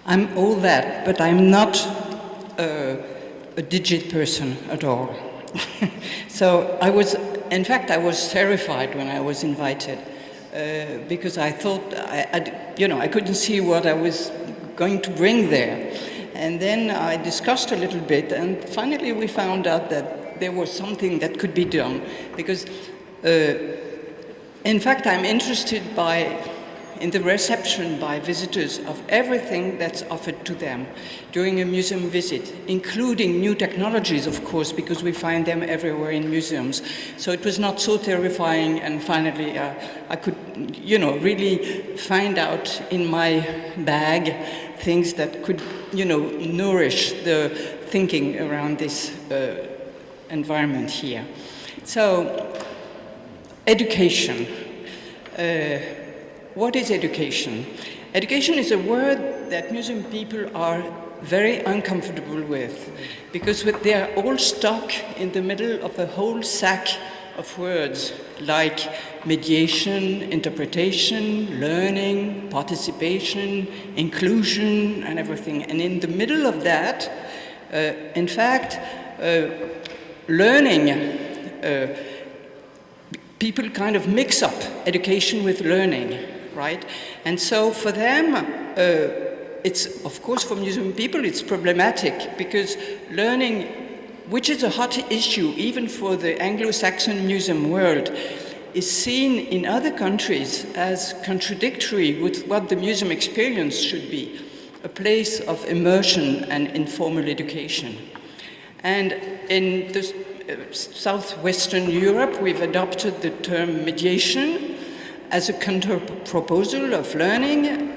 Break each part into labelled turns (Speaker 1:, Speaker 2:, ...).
Speaker 1: I'm all that, but I'm not a digit person at all. So in fact, I was terrified when I was invited because I thought, I couldn't see what I was going to bring there. And then I discussed a little bit, and finally we found out that there was something that could be done, because in fact, I'm interested in the reception by visitors of everything that's offered to them during a museum visit, including new technologies, of course, because we find them everywhere in museums. So it was not so terrifying, and finally I could, really find out in my bag things that could, nourish the thinking around this environment here. So, education. What is education? Education is a word that museum people are very uncomfortable with, because they are all stuck in the middle of a whole sack of words like mediation, interpretation, learning, participation, inclusion, and everything. And in the middle of that, in fact, learning, people kind of mix up education with learning, right? And so for them, it's, of course, for museum people, it's problematic, because learning, which is a hot issue even for the Anglo-Saxon museum world, is seen in other countries as contradictory with what the museum experience should be, a place of immersion and informal education. And in the southwestern Europe, we've adopted the term mediation as a counter-proposal of learning,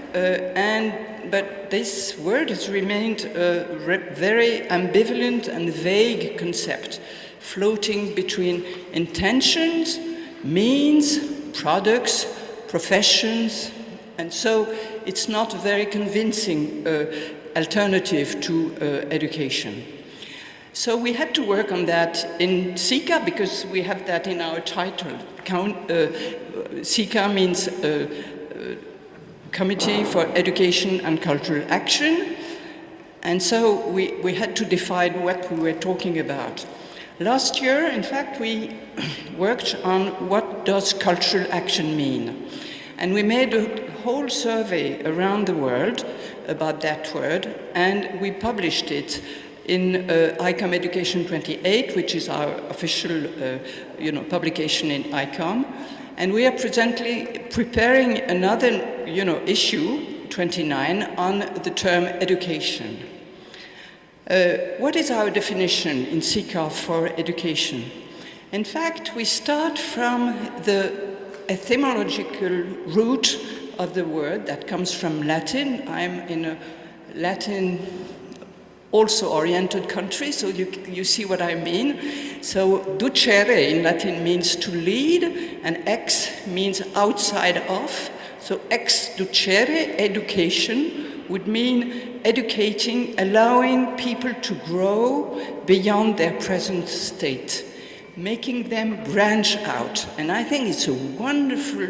Speaker 1: but this word has remained a very ambivalent and vague concept, floating between intentions, means, products, professions, and so it's not a very convincing alternative to education. So we had to work on that in CICA, because we have that in our title. CICA means Committee for Education and Cultural Action, and so we had to define what we were talking about. Last year, in fact, we worked on what does cultural action mean, and we made a whole survey around the world about that word, and we published it in ICOM Education 28, which is our official publication in ICOM. And we are presently preparing another issue, 29, on the term education. What is our definition in CICA for education? In fact, we start from the etymological root of the word that comes from Latin. I'm in a Latin also oriented country, so you see what I mean. So ducere in Latin means to lead, and ex means outside of. So ex ducere, education, would mean educating, allowing people to grow beyond their present state, making them branch out. And I think it's a wonderful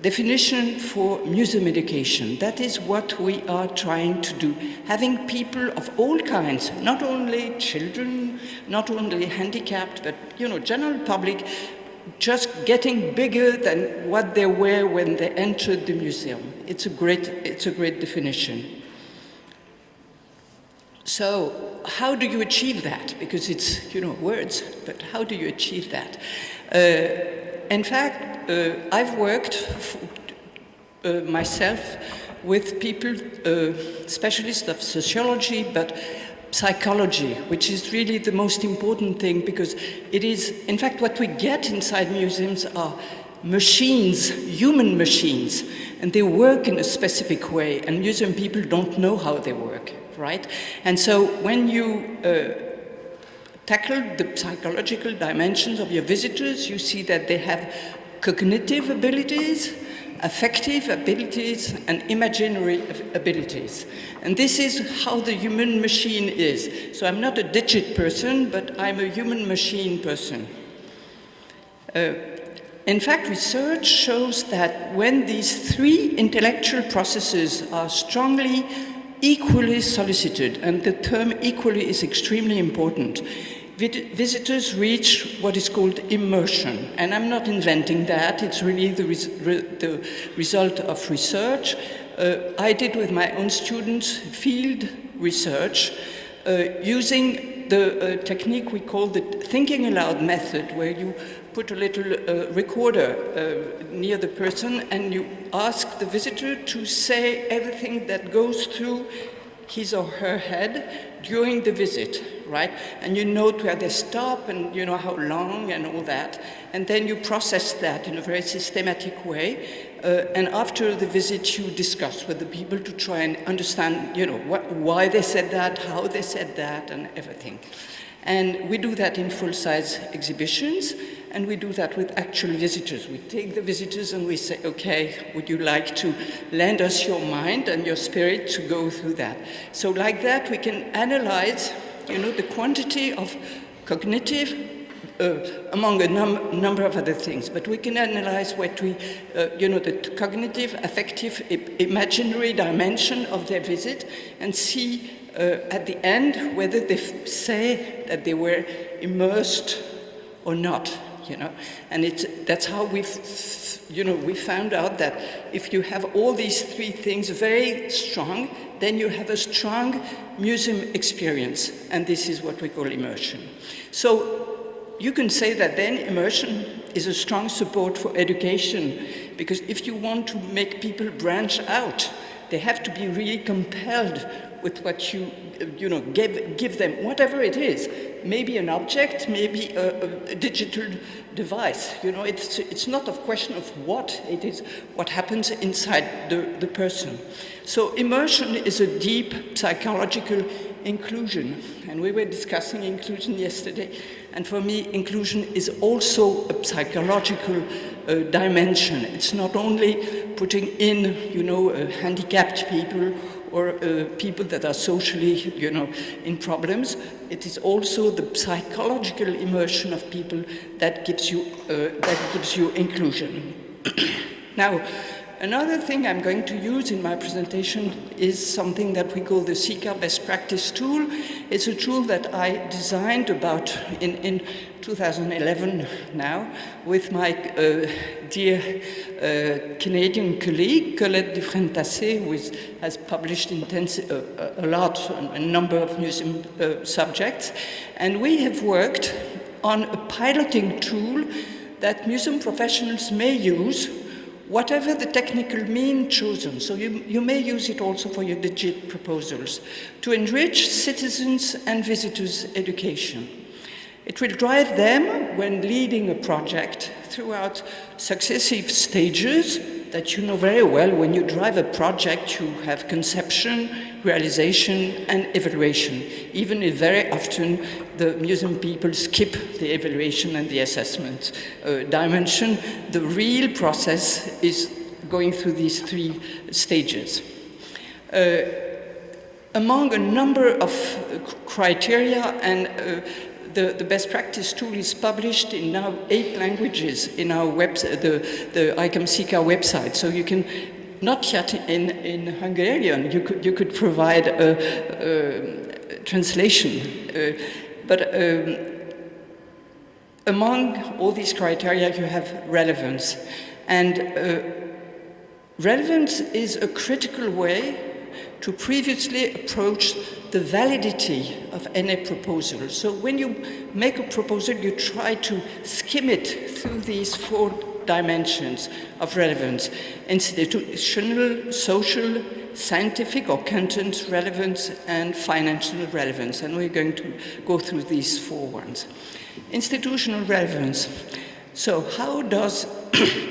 Speaker 1: definition for museum education. That is what we are trying to do. Having people of all kinds, not only children, not only handicapped, but general public, just getting bigger than what they were when they entered the museum. It's a great definition. So how do you achieve that? Because it's words, but how do you achieve that? In fact, I've worked myself with people, specialists of sociology, but psychology, which is really the most important thing, because it is, in fact, what we get inside museums are machines, human machines, and they work in a specific way, and museum people don't know how they work, right? And so when you tackle the psychological dimensions of your visitors, you see that they have cognitive abilities, affective abilities, and imaginary abilities. And this is how the human machine is. So I'm not a digit person, but I'm a human machine person. in fact, research shows that when these three intellectual processes are strongly, equally solicited, and the term equally is extremely important, visitors reach what is called immersion. And I'm not inventing that, it's really the result of research. I did with my own students field research using the technique we call the thinking aloud method, where you put a little recorder near the person and you ask the visitor to say everything that goes through his or her head during the visit, right? And you note where they stop and you know how long and all that. And then you process that in a very systematic way. And after the visit, you discuss with the people to try and understand, you know, why they said that, how they said that, and everything. And we do that in full-size exhibitions, and we do that with actual visitors. We take the visitors and we say, okay, would you like to lend us your mind and your spirit to go through that? So like that, we can analyze, you know, the quantity of cognitive, among a number of other things, but we can analyze what we, you know, the cognitive, affective, imaginary dimension of their visit and see at the end whether they say that they were immersed or not, you know. And that's how we found out that if you have all these three things very strong, then you have a strong museum experience, and this is what we call immersion. So you can say that then immersion is a strong support for education, because if you want to make people branch out, they have to be really compelled with what you give them, whatever it is. Maybe an object, maybe a digital device. You know, it's not a question of what it is, what happens inside the person. So immersion is a deep psychological inclusion, and we were discussing inclusion yesterday, and for me inclusion is also a psychological dimension. It's not only putting in, you know, handicapped people or people that are socially, you know, in problems. It is also the psychological immersion of people that gives you inclusion. Now, another thing I'm going to use in my presentation is something that we call the CICA best practice tool. It's a tool that I designed about in 2011 now with my dear Canadian colleague, Colette Dufresne-Tassé, who has published a lot on a number of museum subjects. And we have worked on a piloting tool that museum professionals may use, whatever the technical mean chosen. So you may use it also for your digit proposals to enrich citizens and visitors' education. It will drive them when leading a project throughout successive stages that you know very well. When you drive a project, you have conception, realization, and evaluation, even if very often the museum people skip the evaluation and the assessment dimension. The real process is going through these three stages. Among a number of criteria, and the best practice tool is published in now 8 languages in our website, the ICOM-CICA website. So you can, not yet in Hungarian, you could provide a translation. But among all these criteria, you have relevance. And relevance is a critical way to previously approach the validity of any proposal. So when you make a proposal, you try to skim it through these 4 dimensions of relevance: institutional, social, scientific or content relevance, and financial relevance. And we're going to go through these 4 ones. Institutional relevance. So how does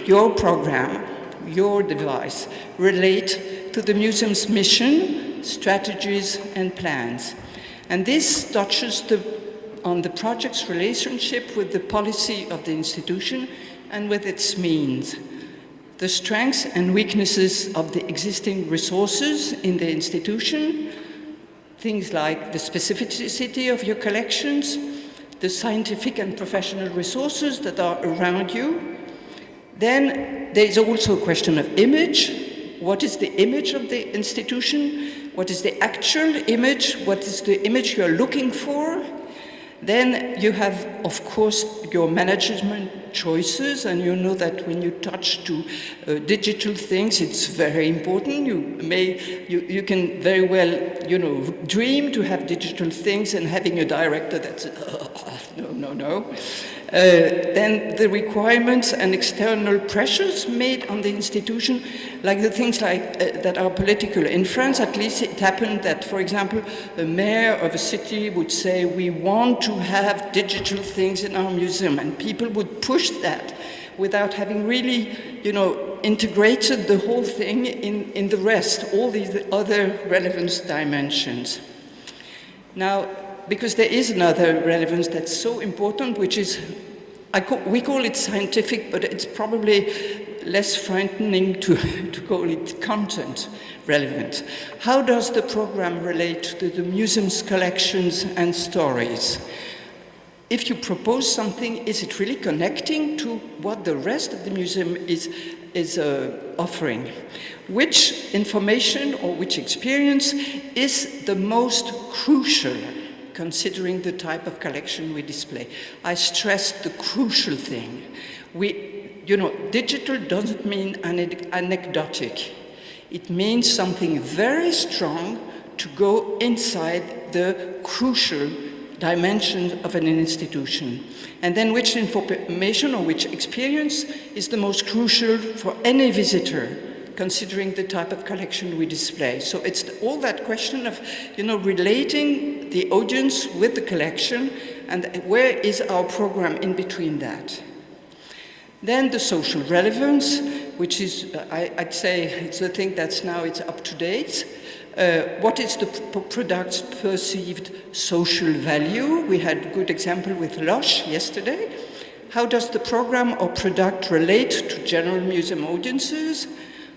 Speaker 1: your program, your device, relate to the museum's mission, strategies, and plans? And this touches on the project's relationship with the policy of the institution and with its means, the strengths and weaknesses of the existing resources in the institution, things like the specificity of your collections, the scientific and professional resources that are around you, Then there is also a question of image. What is the image of the institution? What is the actual image? What is the image you are looking for? Then you have, of course, your management choices, and you know that when you touch to digital things, it's very important. You can very well, dream to have digital things, and having a director that's no. Then the requirements and external pressures made on the institution, like the things that are political. In France, at least, it happened that, for example, the mayor of a city would say, we want to have digital things in our museum, and people would push that without having really, integrated the whole thing in the rest, all these other relevance dimensions. Now, because there is another relevance that's so important, which is, we call it scientific, but it's probably less frightening to call it content relevant. How does the program relate to the museum's collections and stories? If you propose something, is it really connecting to what the rest of the museum is offering? Which information or which experience is the most crucial, considering the type of collection we display? I stress the crucial thing. Digital doesn't mean anecdotic. It means something very strong to go inside the crucial dimensions of an institution. And then which information or which experience is the most crucial for any visitor, considering the type of collection we display. So it's all that question of, relating the audience with the collection, and where is our program in between that? Then the social relevance, which is, I'd say, it's the thing that's now it's up to date. What is the product's perceived social value? We had a good example with Loche yesterday. How does the program or product relate to general museum audiences?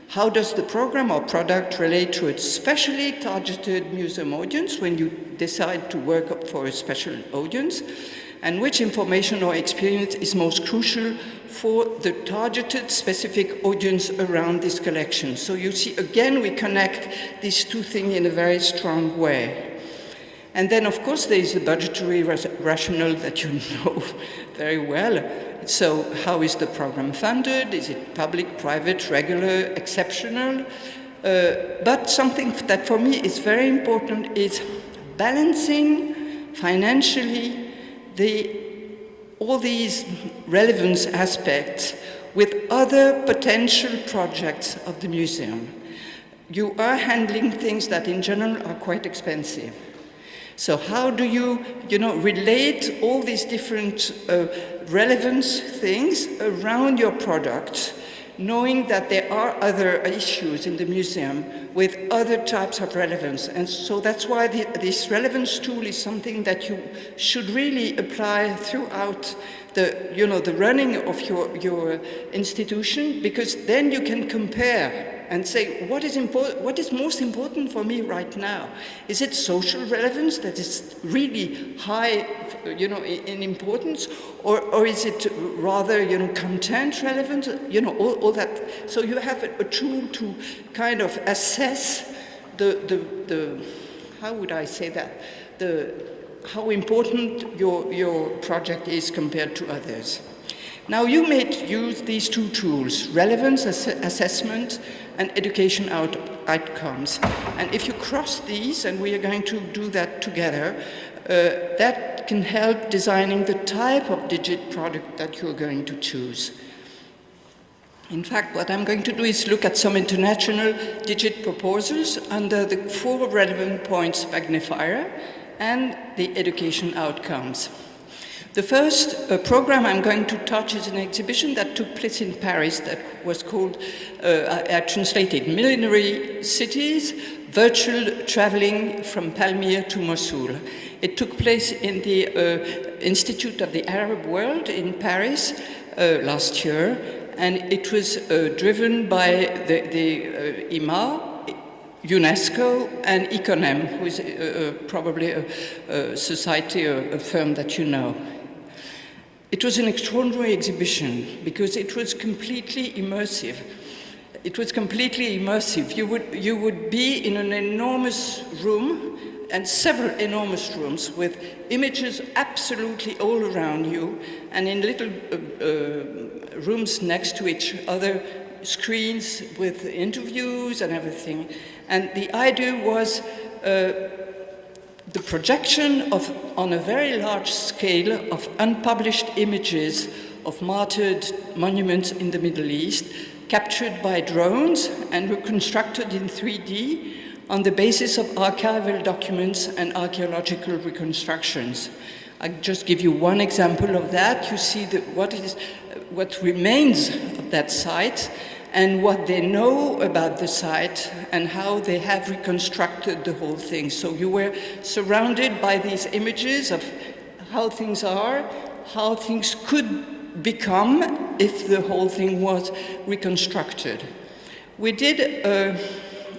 Speaker 1: How does the program or product relate to a specially targeted museum audience when you decide to work for a special audience? And which information or experience is most crucial for the targeted specific audience around this collection? So you see, again, we connect these two things in a very strong way. And then, of course, there is the budgetary rationale that you know very well. So how is the program funded? Is it public, private, regular, exceptional? But something that for me is very important is balancing financially all these relevance aspects with other potential projects of the museum. You are handling things that in general are quite expensive. So how do you, relate all these different relevance things around your product, knowing that there are other issues in the museum with other types of relevance? And so that's why this relevance tool is something that you should really apply throughout the running of your institution, because then you can compare and say, what is most important for me right now? Is it social relevance that is really high, in importance, or is it rather, content relevance? All that. So you have a tool to kind of assess the how would I say that? How important your project is compared to others. Now you may use these two tools, relevance assessment and education outcomes. And if you cross these, and we are going to do that together, that can help designing the type of digit product that you're going to choose. In fact, what I'm going to do is look at some international digit proposals under the 4 relevant points magnifier and the education outcomes. The first program I'm going to touch is an exhibition that took place in Paris that was called, I translated, Millenary Cities, Virtual Traveling from Palmyra to Mosul. It took place in the Institute of the Arab World in Paris last year, and it was driven by the IMA, UNESCO, and Econem, who is probably a society, a firm that you know. It was an extraordinary exhibition because it was completely immersive. It was completely immersive. You would be in an enormous room and several enormous rooms with images absolutely all around you, and in little rooms next to each other, screens with interviews and everything. And the idea was the projection on a very large scale of unpublished images of martyred monuments in the Middle East, captured by drones and reconstructed in 3D on the basis of archival documents and archaeological reconstructions. I'll just give you one example of that. You see what remains of that site and what they know about the site and how they have reconstructed the whole thing. So you were surrounded by these images of how things are, how things could become if the whole thing was reconstructed. We did,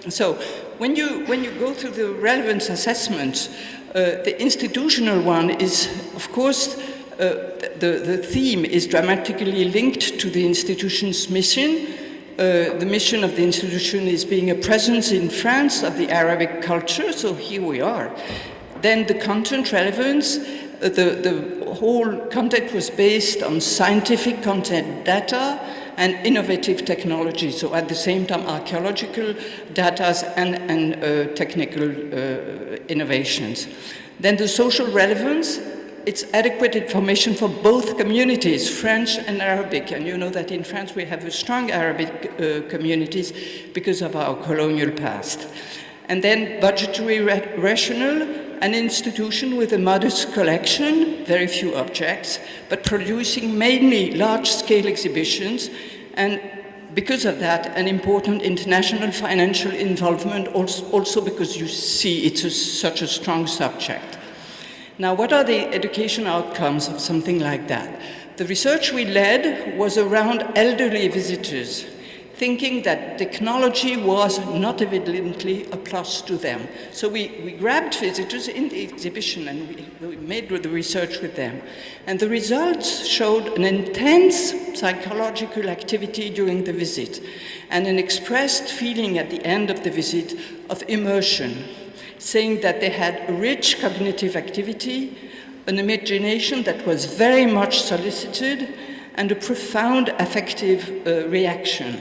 Speaker 1: so when you go through the relevance assessment, the institutional one is, of course, the theme is dramatically linked to the institution's mission. The mission of the institution is being a presence in France of the Arabic culture, so here we are. Then the content relevance, the whole content was based on scientific content data and innovative technology, so at the same time archaeological data and technical innovations. Then the social relevance, it's adequate information for both communities, French and Arabic. And you know that in France we have a strong Arabic communities because of our colonial past. And then budgetary rational, an institution with a modest collection, very few objects, but producing mainly large-scale exhibitions, and because of that, an important international financial involvement, also because you see it's such a strong subject. Now, what are the education outcomes of something like that? The research we led was around elderly visitors, thinking that technology was not evidently a plus to them. So we grabbed visitors in the exhibition and we made the research with them. And the results showed an intense psychological activity during the visit and an expressed feeling at the end of the visit of immersion, saying that they had rich cognitive activity, an imagination that was very much solicited, and a profound affective reaction.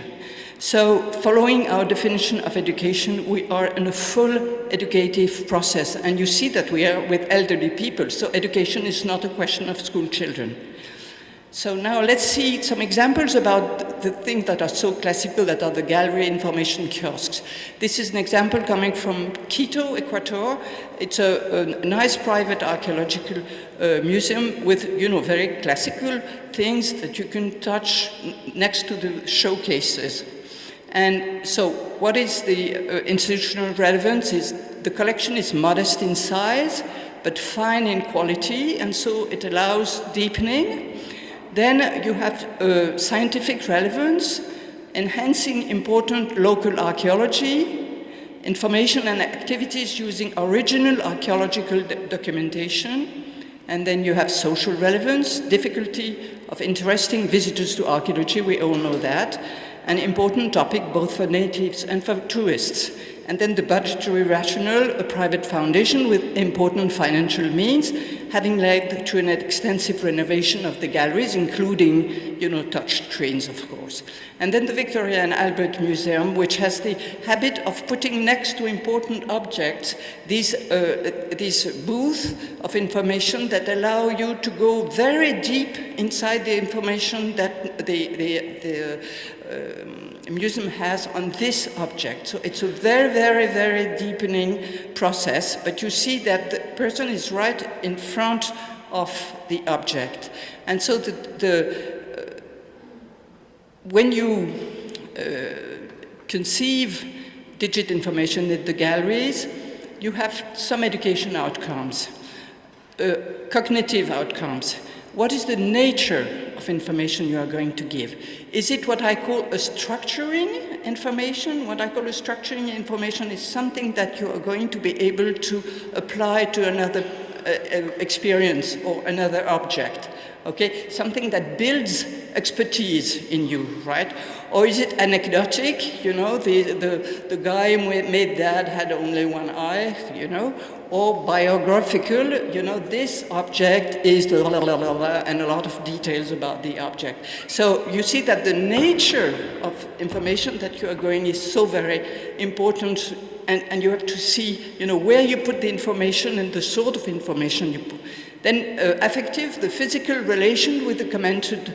Speaker 1: So, following our definition of education, we are in a full educative process, and you see that we are with elderly people, so education is not a question of school children. So now let's see some examples about the things that are so classical, that are the gallery information kiosks. This is an example coming from Quito, Ecuador. It's a nice private archaeological museum with, very classical things that you can touch next to the showcases. And so what is the institutional relevance is the collection is modest in size, but fine in quality, and so it allows deepening. Then you have scientific relevance, enhancing important local archaeology, information and activities using original archaeological documentation. And then you have social relevance, difficulty of interesting visitors to archaeology, we all know that, an important topic both for natives and for tourists. And then the budgetary rationale, a private foundation with important financial means, having led to an extensive renovation of the galleries, including, touch screens, of course. And then the Victoria and Albert Museum, which has the habit of putting next to important objects these booths of information that allow you to go very deep inside the information that the museum has on this object. So it's a very, very, very deepening process, but you see that the person is right in front of the object. And so when you conceive digit information in the galleries, you have some education outcomes, cognitive outcomes. What is the nature of information you are going to give? Is it what I call a structuring information? What I call a structuring information is something that you are going to be able to apply to another experience or another object. Okay, something that builds expertise in you, right? Or is it anecdotic? You know, the guy who made that had only one eye, you know? Or biographical, you know, this object is blah, blah, blah, blah, blah, and a lot of details about the object. So you see that the nature of information that you are going is so very important, and you have to see, you know, where you put the information and the sort of information you put. Then affective, the physical relation with the commented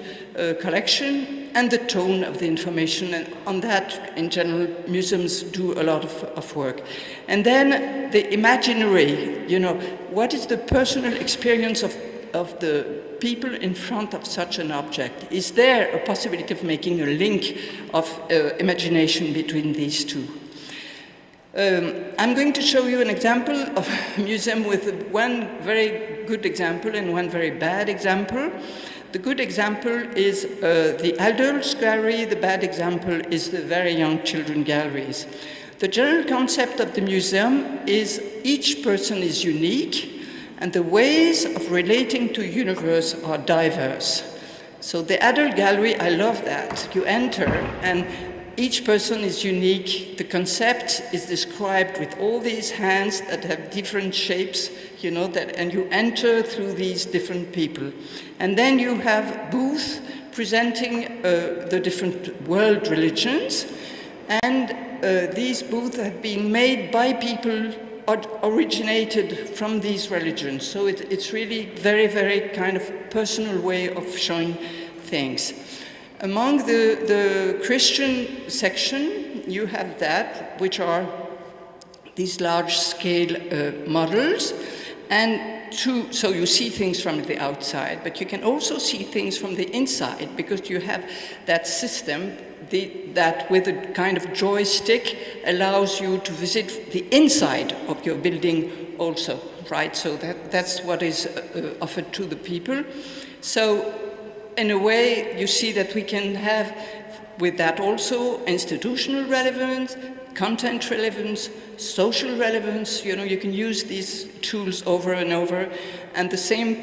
Speaker 1: collection, and the tone of the information. And on that, in general, museums do a lot of work. And then the imaginary, you know, what is the personal experience of the people in front of such an object? Is there a possibility of making a link of imagination between these two? I'm going to show you an example of a museum with one very good example and one very bad example. The good example is the adults gallery, the bad example is the very young children galleries. The general concept of the museum is each person is unique and the ways of relating to universe are diverse. So the adult gallery, I love that. You enter and each person is unique. The concept is described with all these hands that have different shapes, you know, and you enter through these different people. And then you have booths presenting the different world religions. And these booths have been made by people originated from these religions. So it's really very, very kind of personal way of showing things. Among the Christian section, you have that, which are these large-scale models, and so you see things from the outside, but you can also see things from the inside, because you have that system that with a kind of joystick allows you to visit the inside of your building also, right? So that's what is offered to the people. So in a way, you see that we can have, with that also, institutional relevance, content relevance, social relevance. You know, you can use these tools over and over. And the same,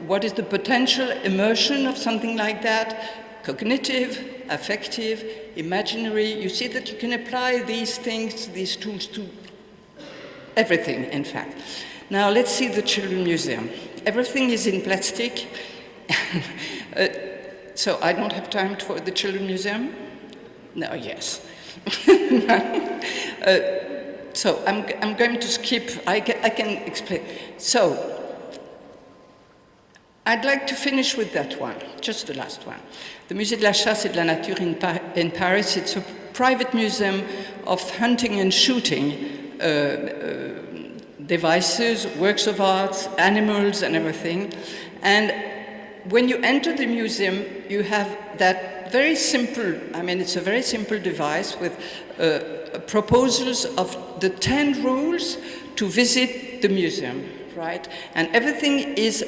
Speaker 1: what is the potential immersion of something like that? Cognitive, affective, imaginary. You see that you can apply these things, these tools to everything, in fact. Now, let's see the Children's Museum. Everything is in plastic. So I don't have time for the Children's Museum? No, yes. So I'm going to skip, I can explain. So I'd like to finish with that one, just the last one. The Musée de la Chasse et de la Nature in Paris, it's a private museum of hunting and shooting devices, works of art, animals and everything. And when you enter the museum, you have that very simple, I mean, it's a very simple device with proposals of the 10 rules to visit the museum, right? And everything is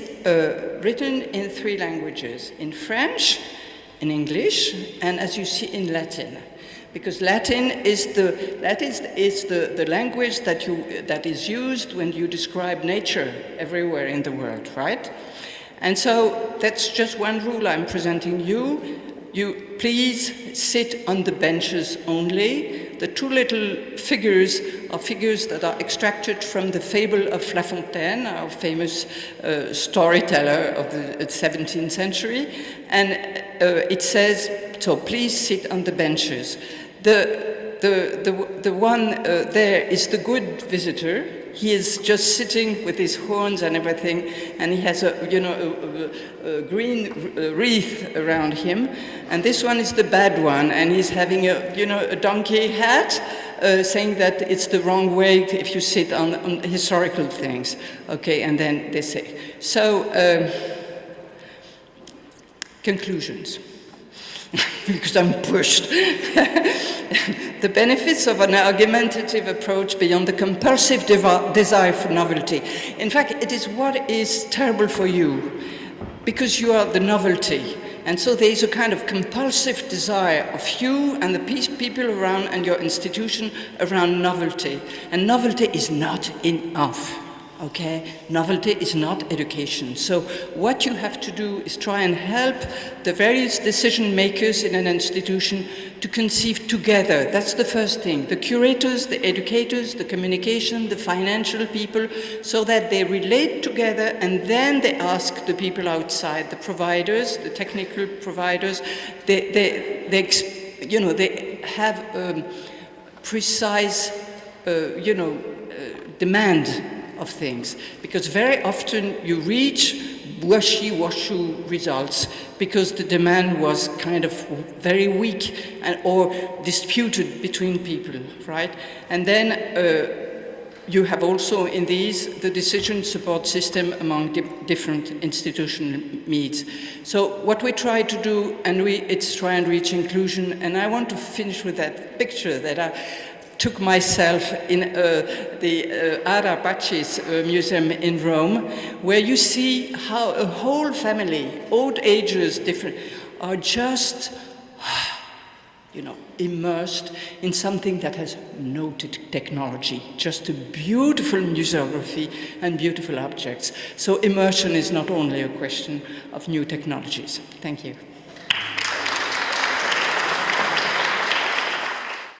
Speaker 1: written in 3 languages, in French, in English, and as you see, in Latin. Because Latin is the language that is used when you describe nature everywhere in the world, right? And so that's just one rule I'm presenting you. You please sit on the benches only. The 2 little figures are figures that are extracted from the fable of La Fontaine, our famous storyteller of the 17th century. And it says, so please sit on the benches. The one there is the good visitor. He is just sitting with his horns and everything, and he has a green wreath around him. And this one is the bad one, and he's having a donkey hat, saying that it's the wrong way if you sit on historical things. Okay, and then they say. So, conclusions. Because I'm pushed. The benefits of an argumentative approach beyond the compulsive desire for novelty. In fact, it is what is terrible for you, because you are the novelty. And so there is a kind of compulsive desire of you and the people around and your institution around novelty. And novelty is not enough. Okay, novelty is not education. So what you have to do is try and help the various decision makers in an institution to conceive together. That's the first thing. The curators, the educators, the communication, the financial people, so that they relate together, and then they ask the people outside, the providers, the technical providers. They have precise, demand of things, because very often you reach washy-washu results because the demand was kind of very weak or disputed between people, right? And then you have also in these the decision support system among different institutional needs. So what we try to do, it's try and reach inclusion, and I want to finish with that picture that I took myself in the Ara Pacis Museum in Rome, where you see how a whole family, old ages, different, are just, immersed in something that has no technology, just a beautiful museography and beautiful objects. So immersion is not only a question of new technologies. Thank you.